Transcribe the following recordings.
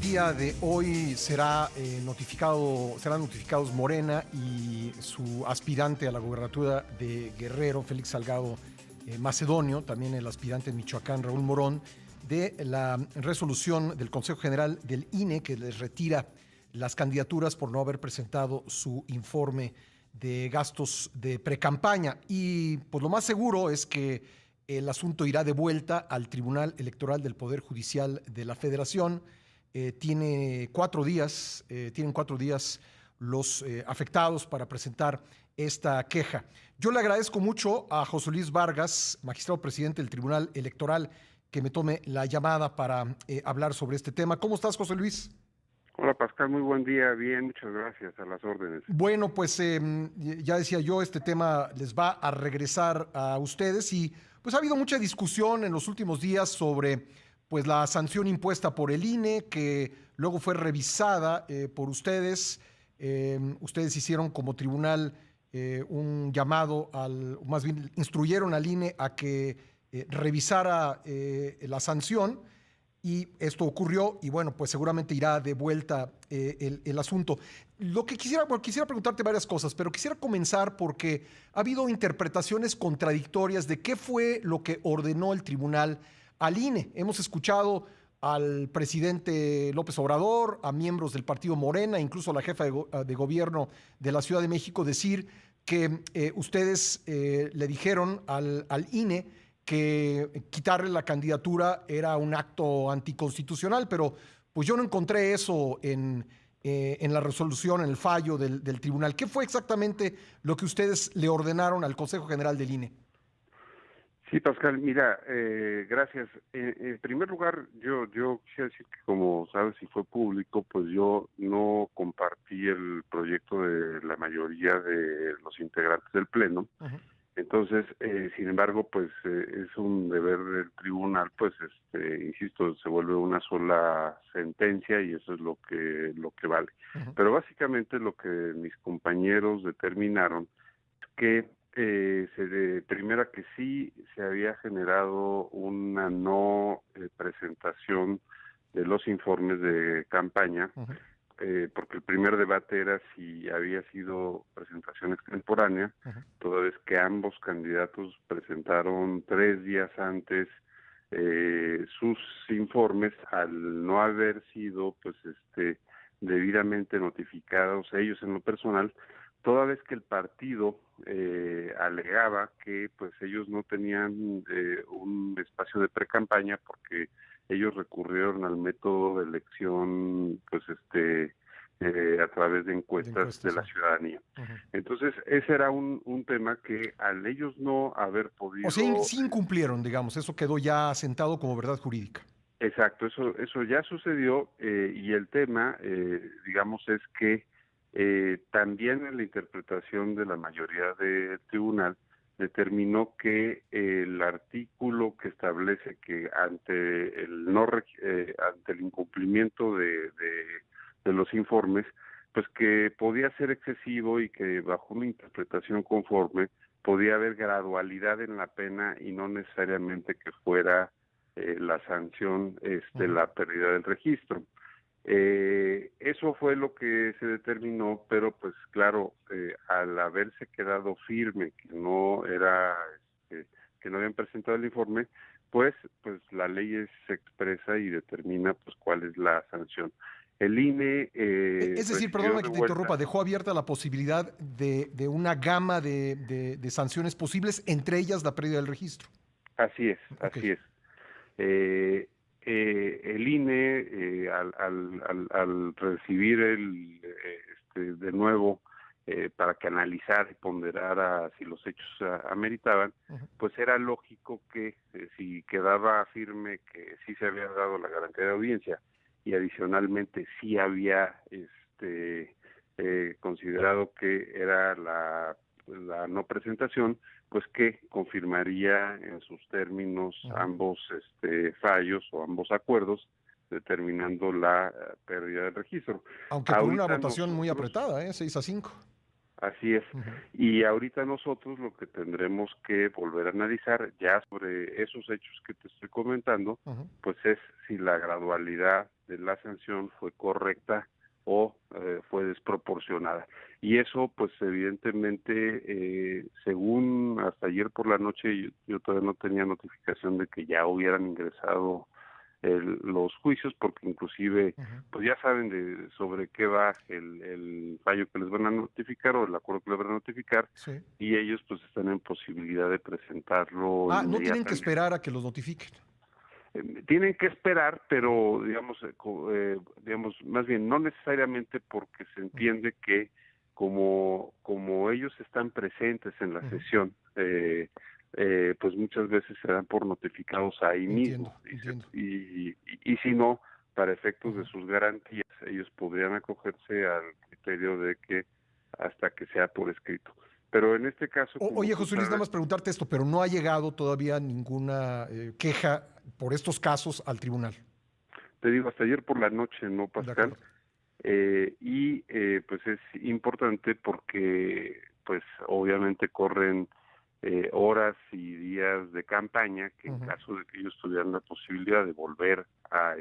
día de hoy serán notificados Morena y su aspirante a la gobernatura de Guerrero, Félix Salgado Macedonio, también el aspirante en Michoacán, Raúl Morón, de la resolución del Consejo General del INE que les retira las candidaturas por no haber presentado su informe de gastos de precampaña. Y pues lo más seguro es que el asunto irá de vuelta al Tribunal Electoral del Poder Judicial de la Federación. Tienen 4 días los afectados para presentar esta queja. Yo le agradezco mucho a José Luis Vargas, magistrado presidente del Tribunal Electoral, que me tome la llamada para hablar sobre este tema. ¿Cómo estás, José Luis? Hola Pascal, muy buen día, bien, muchas gracias, a las órdenes. Bueno, pues ya decía yo, este tema les va a regresar a ustedes y pues ha habido mucha discusión en los últimos días sobre pues la sanción impuesta por el INE, que luego fue revisada por ustedes. Ustedes hicieron como tribunal un llamado más bien instruyeron al INE a que revisara la sanción. Y esto ocurrió y bueno, pues seguramente irá de vuelta el asunto. Lo que quisiera preguntarte varias cosas, pero quisiera comenzar porque ha habido interpretaciones contradictorias de qué fue lo que ordenó el tribunal al INE. Hemos escuchado al presidente López Obrador, a miembros del partido Morena, incluso a la jefa de gobierno de la Ciudad de México decir que ustedes le dijeron al INE que quitarle la candidatura era un acto anticonstitucional, pero pues yo no encontré eso en la resolución, en el fallo del tribunal. ¿Qué fue exactamente lo que ustedes le ordenaron al Consejo General del INE? Sí, Pascal, mira, gracias. En primer lugar, yo quisiera decir que como sabes, si fue público, pues yo no compartí el proyecto de la mayoría de los integrantes del Pleno. Uh-huh. Entonces, sin embargo, pues es un deber del tribunal, pues, insisto, se vuelve una sola sentencia y eso es lo que vale. Uh-huh. Pero básicamente lo que mis compañeros determinaron es que primera que sí se había generado una no presentación de los informes de campaña. Uh-huh. Porque el primer debate era si había sido presentación extemporánea, Uh-huh. toda vez que ambos candidatos presentaron 3 días antes sus informes, al no haber sido pues debidamente notificados ellos en lo personal, toda vez que el partido alegaba que pues ellos no tenían un espacio de precampaña porque ellos recurrieron al método de elección pues a través de encuestas de la Sí. ciudadanía. Uh-huh. Entonces ese era un tema que al ellos no haber O sea, podido. sí incumplieron, digamos, eso quedó ya sentado como verdad jurídica. Exacto, eso ya sucedió y el tema, digamos, es que también en la interpretación de la mayoría del tribunal determinó que el artículo que establece que ante el incumplimiento de los informes, pues que podía ser excesivo y que bajo una interpretación conforme podía haber gradualidad en la pena y no necesariamente que fuera la sanción, Uh-huh. la pérdida del registro. Eso fue lo que se determinó, pero pues claro, al haberse quedado firme que no era, que no habían presentado el informe, pues la ley se expresa y determina pues cuál es la sanción. El INE Es decir, recibió perdóname de que te vuelta. interrumpa, dejó abierta la posibilidad de una gama de sanciones posibles, entre ellas la pérdida del registro. Así es, Ok. así es. El INE, al recibir de nuevo para que analizara y ponderara si los hechos ameritaban, Uh-huh. pues era lógico que si quedaba firme que sí se había dado la garantía de audiencia y adicionalmente sí había considerado que era la no presentación, pues que confirmaría en sus términos Uh-huh. ambos fallos o ambos acuerdos, determinando la pérdida del registro. Aunque por una Ahorita votación muy nosotros, apretada, 6-5. Así es. Ujú, Y ahorita nosotros lo que tendremos que volver a analizar ya sobre esos hechos que te estoy comentando, ujú. pues es si la gradualidad de la sanción fue correcta o fue desproporcionada. Y eso, pues evidentemente, según hasta ayer por la noche, yo todavía no tenía notificación de que ya hubieran ingresado los juicios, porque inclusive Ujú. pues ya saben sobre qué va el fallo que les van a notificar o el acuerdo que les van a notificar, Sí. y ellos pues están en posibilidad de presentarlo Ah, no tienen que inmediatamente. esperar a que los notifiquen. Tienen que esperar, Ujú, pero digamos, más bien, no necesariamente, porque se ujú, entiende que como ellos están presentes en la ujú. sesión, pues muchas veces se dan por notificados ahí Entiendo, mismo, entiendo. y si no, para efectos de Ujú. sus garantías, ellos podrían acogerse al criterio de que hasta que sea por escrito. Pero en este caso, como Oye, tú José Luis, nada sabes, más preguntarte esto, pero no ha llegado todavía ninguna queja por estos casos al tribunal. te digo, hasta ayer por la noche, ¿no, De Pascal? acuerdo. Pues es importante porque pues obviamente corren horas y días de campaña, que en Ujú, caso de que ellos tuvieran la posibilidad de volver a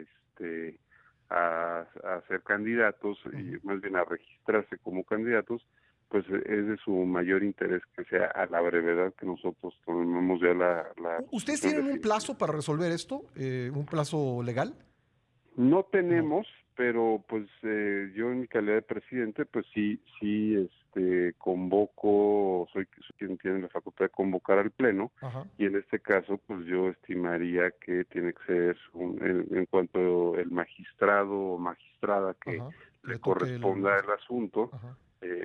a ser candidatos, y ujú. más bien a registrarse como candidatos, pues es de su mayor interés que sea a la brevedad que nosotros tomemos ya la ¿Ustedes posición tienen un definitiva. plazo para resolver esto? ¿Un plazo legal? No No. tenemos, pero pues yo en mi calidad de presidente, pues sí, convoco, soy quien tiene la facultad de convocar al pleno, Ajá, y en este caso, pues yo estimaría que tiene que ser en cuanto el magistrado o magistrada que ajá. le Le toque el... corresponda el asunto, Ajá.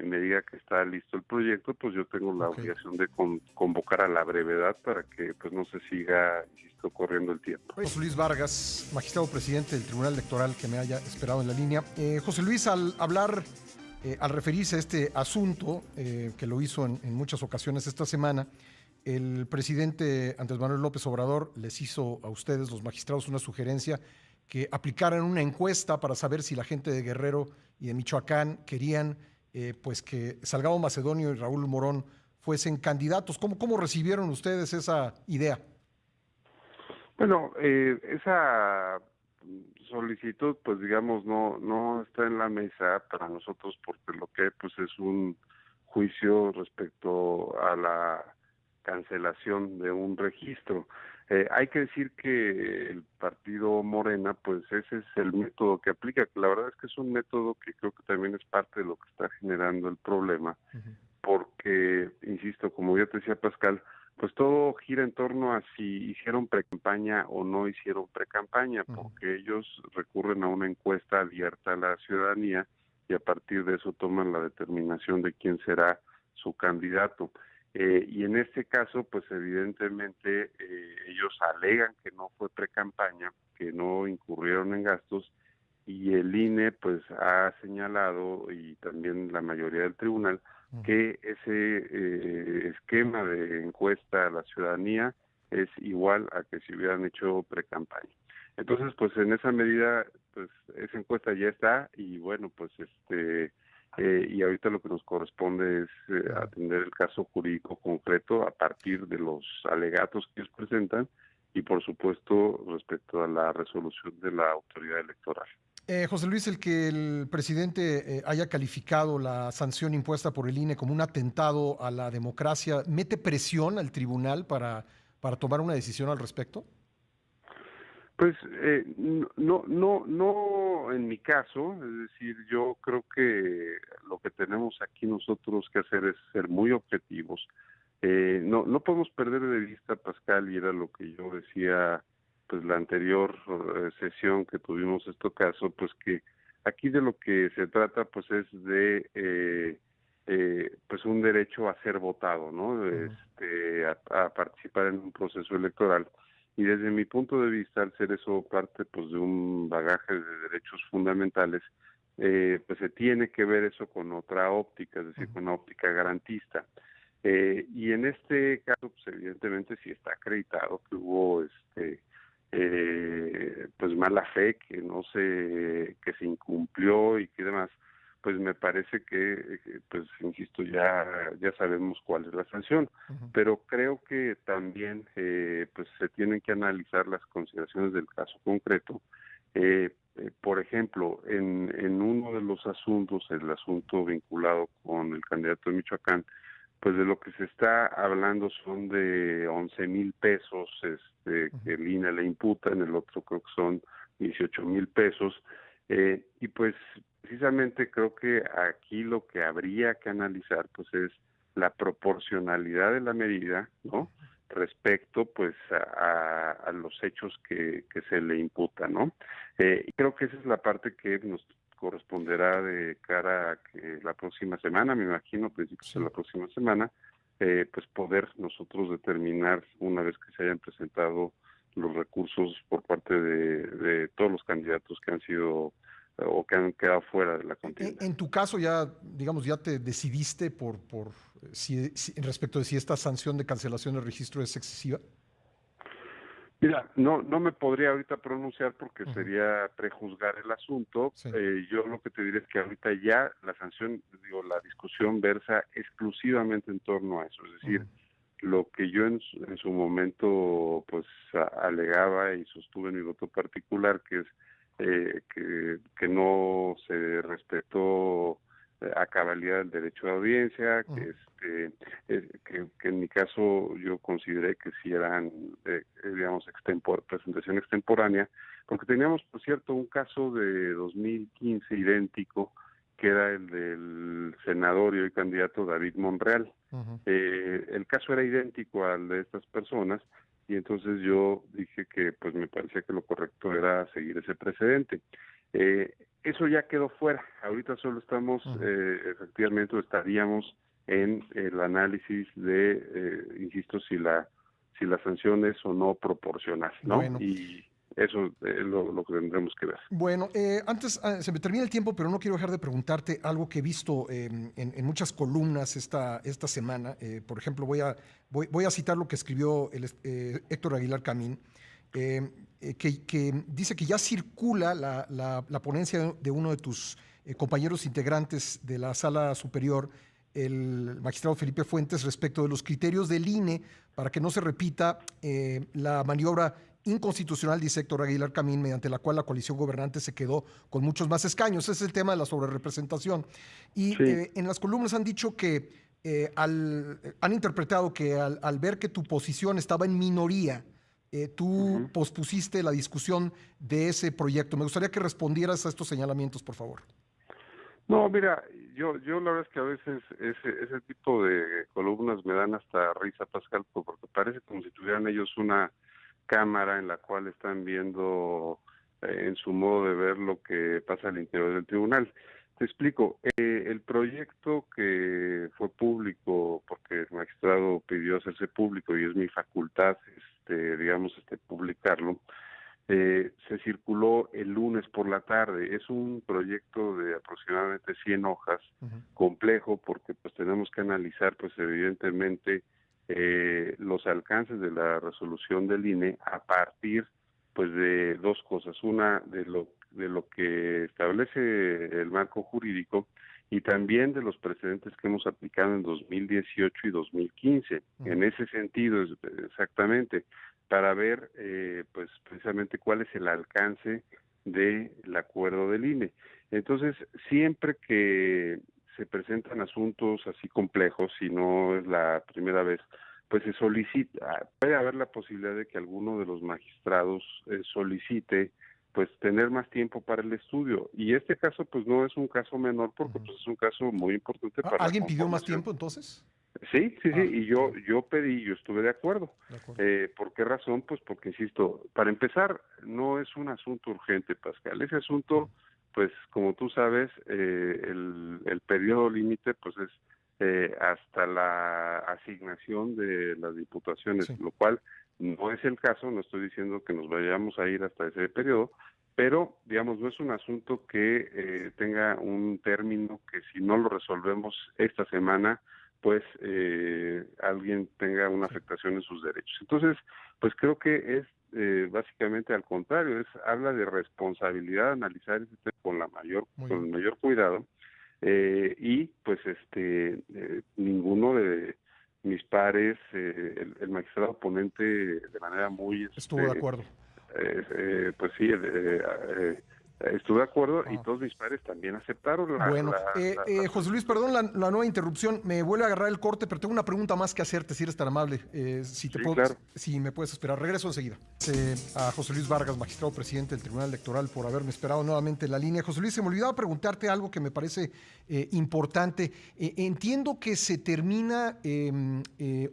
me diga que está listo el proyecto, pues yo tengo la Ok. obligación de convocar a la brevedad para que pues no se siga, insisto, corriendo el tiempo. José Luis Vargas, magistrado presidente del Tribunal Electoral, que me haya esperado en la línea. José Luis, al hablar, al referirse a este asunto, que lo hizo en muchas ocasiones esta semana, el presidente Andrés Manuel López Obrador les hizo a ustedes, los magistrados, una sugerencia que aplicaran una encuesta para saber si la gente de Guerrero y de Michoacán querían pues que Salgado Macedonio y Raúl Morón fuesen candidatos. ¿Cómo recibieron ustedes esa idea? Bueno, esa solicitud, pues digamos, no está en la mesa para nosotros, porque lo que pues es un juicio respecto a la cancelación de un registro. Hay que decir que el partido Morena, pues ese es el método que aplica, que la verdad es que es un método que creo que también es parte de lo que está generando el problema, Uh -huh. porque, insisto, como ya te decía Pascal, pues todo gira en torno a si hicieron precampaña o no hicieron precampaña, Uh -huh. porque ellos recurren a una encuesta abierta a la ciudadanía y a partir de eso toman la determinación de quién será su candidato. Y en este caso, pues evidentemente ellos alegan que no fue precampaña, que no incurrieron en gastos, y el INE pues ha señalado, y también la mayoría del tribunal, Uh -huh. que ese esquema de encuesta a la ciudadanía es igual a que si hubieran hecho precampaña. Entonces, pues en esa medida, pues esa encuesta ya está, y bueno, pues y ahorita lo que nos corresponde es Uh -huh. atender el caso jurídico concreto a partir de los alegatos que ellos presentan, y por supuesto respecto a la resolución de la autoridad electoral. José Luis, el que el presidente haya calificado la sanción impuesta por el INE como un atentado a la democracia, ¿mete presión al tribunal para tomar una decisión al respecto? Pues no en mi caso, es decir, yo creo que lo que tenemos aquí nosotros que hacer es ser muy objetivos. No podemos perder de vista, Pascal, y era lo que yo decía, pues la anterior sesión que tuvimos este caso, pues que aquí de lo que se trata, pues es de pues un derecho a ser votado, ¿no? Uh -huh. A participar en un proceso electoral, y desde mi punto de vista, al ser eso parte pues de un bagaje de derechos fundamentales, pues se tiene que ver eso con otra óptica, es Uh decir, -huh. con una óptica garantista. Y en este caso, pues evidentemente sí está acreditado que hubo pues mala fe, que no se, que se incumplió y que demás, pues me parece parece que, pues, insisto, ya sabemos cuál es la sanción, pero creo que también, pues, se tienen que analizar las consideraciones del caso concreto. Por ejemplo, en uno de los asuntos, el asunto vinculado con el candidato de Michoacán, pues de lo que se está hablando son de 11,000 pesos que el INE le imputa, en el otro creo que son 18,000 pesos, y pues precisamente creo que aquí lo que habría que analizar pues es la proporcionalidad de la medida, ¿no? Respecto pues a los hechos que se le imputan, ¿no? Y creo que esa es la parte que nos corresponderá de cara a que la próxima semana, me imagino, principios de la próxima semana, pues poder nosotros determinar, una vez que se hayan presentado los recursos por parte de todos los candidatos que han sido o que han quedado fuera de la contienda. En tu caso ya, digamos, ya te decidiste por respecto de si esta sanción de cancelación de registro es excesiva. Mira, no me podría ahorita pronunciar porque sería prejuzgar el asunto. Sí. Yo lo que te diré es que ahorita ya la sanción, digo, la discusión versa exclusivamente en torno a eso. Es decir, lo que yo en su momento pues alegaba y sostuve en mi voto particular, que es que no se respetó a cabalidad el derecho de audiencia, que en mi caso yo consideré que sí eran, digamos, presentación extemporánea, porque teníamos, por cierto, un caso de 2015 idéntico, que era el del senador y hoy candidato David Monreal. El caso era idéntico al de estas personas, y entonces yo dije que pues me parecía que lo correcto era seguir ese precedente. Eso ya quedó fuera. Ahorita solo estamos, efectivamente, estaríamos en el análisis de, insisto, si la sanción es o no proporcional, ¿no? Bueno. Y eso es lo que tendremos que ver. Bueno, antes se me termina el tiempo, pero no quiero dejar de preguntarte algo que he visto en muchas columnas esta semana. Por ejemplo, voy a citar lo que escribió Héctor Aguilar Camín, que dice que ya circula la ponencia de uno de tus compañeros integrantes de la Sala Superior, el magistrado Felipe Fuentes, respecto de los criterios del INE para que no se repita la maniobra inconstitucional, dice Héctor Aguilar Camín, mediante la cual la coalición gobernante se quedó con muchos más escaños. Ese es el tema de la sobrerepresentación. Y en las columnas han dicho que han interpretado que al ver que tu posición estaba en minoría, tú pospusiste la discusión de ese proyecto. Me gustaría que respondieras a estos señalamientos, por favor. No, mira, yo la verdad es que a veces ese tipo de columnas me dan hasta risa, Pascal, porque parece como si tuvieran ellos una cámara en la cual están viendo en su modo de ver lo que pasa al interior del tribunal. Te explico, el proyecto que fue público, porque el magistrado pidió hacerse público y es mi facultad, publicarlo, se circuló el lunes por la tarde. Es un proyecto de aproximadamente 100 hojas, complejo, porque pues tenemos que analizar pues evidentemente los alcances de la resolución del INE a partir pues de dos cosas: una de lo que establece el marco jurídico y también de los precedentes que hemos aplicado en 2018 y 2015. En ese sentido, exactamente, para ver pues precisamente cuál es el alcance del acuerdo del INE. Entonces, siempre que se presentan asuntos así complejos, si no es la primera vez, pues se solicita, puede haber la posibilidad de que alguno de los magistrados solicite pues tener más tiempo para el estudio, y este caso pues no es un caso menor, porque pues es un caso muy importante para la ¿Alguien pidió más conformación. tiempo entonces? Sí, y yo pedí, yo estuve de acuerdo. ¿Por qué razón? Pues porque, insisto, para empezar, no es un asunto urgente, Pascal. Ese asunto, pues como tú sabes, el periodo límite pues es hasta la asignación de las diputaciones, lo cual no es el caso. No estoy diciendo que nos vayamos a ir hasta ese periodo, pero, digamos, no es un asunto que tenga un término que si no lo resolvemos esta semana, pues alguien tenga una afectación en sus derechos. Entonces, pues creo que es básicamente al contrario, habla de responsabilidad, analizar este tema con el mayor cuidado, y pues ninguno de mis pares, el magistrado ponente de manera muy Estuvo de acuerdo. pues sí, estuve de acuerdo y todos mis pares también aceptaron Bueno, José Luis, perdón la nueva interrupción, me vuelve a agarrar el corte, pero tengo una pregunta más que hacerte, si eres tan amable, Sí, claro. si me puedes esperar. Regreso enseguida. A José Luis Vargas, magistrado presidente del Tribunal Electoral, por haberme esperado nuevamente en la línea. José Luis, se me olvidaba preguntarte algo que me parece importante. Entiendo que se termina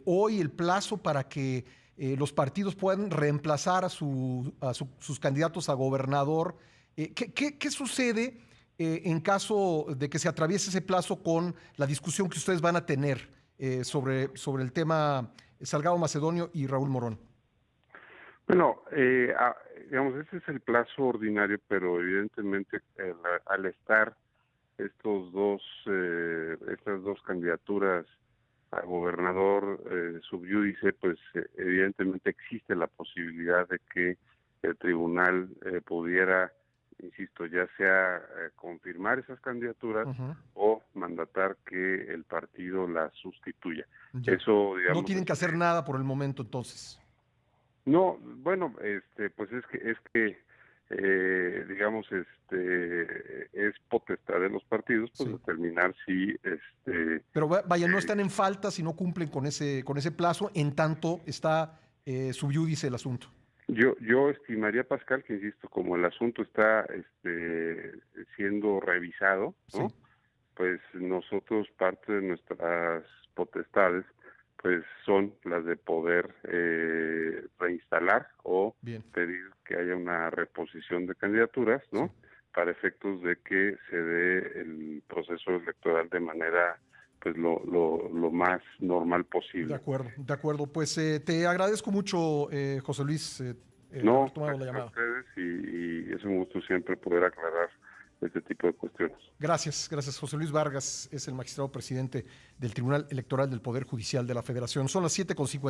hoy el plazo para que los partidos puedan reemplazar a sus candidatos a gobernador. ¿Qué sucede en caso de que se atraviese ese plazo con la discusión que ustedes van a tener sobre el tema Salgado Macedonio y Raúl Morón? Bueno, digamos, ese es el plazo ordinario, pero evidentemente al estar estas dos candidaturas a gobernador sub iudice, pues evidentemente existe la posibilidad de que el tribunal pudiera, insisto, ya sea confirmar esas candidaturas o mandatar que el partido las sustituya. Ya. Eso, digamos, no tienen que hacer nada por el momento, entonces. No, bueno, pues es que digamos, es potestad de los partidos, pues Sí. determinar si, Pero vaya, no están en falta si no cumplen con ese plazo, en tanto está sub iudice el asunto. Yo estimaría, Pascal, que insisto, como el asunto está siendo revisado, ¿no? Sí. Pues nosotros, parte de nuestras potestades, pues son las de poder reinstalar o Bien. pedir que haya una reposición de candidaturas, ¿no? Sí. Para efectos de que se dé el proceso electoral de manera pues lo más normal posible. De acuerdo. Pues te agradezco mucho, José Luis, No, haber tomado la a llamada. ustedes y es un gusto siempre poder aclarar este tipo de cuestiones. Gracias. José Luis Vargas es el magistrado presidente del Tribunal Electoral del Poder Judicial de la Federación. Son las 7:50.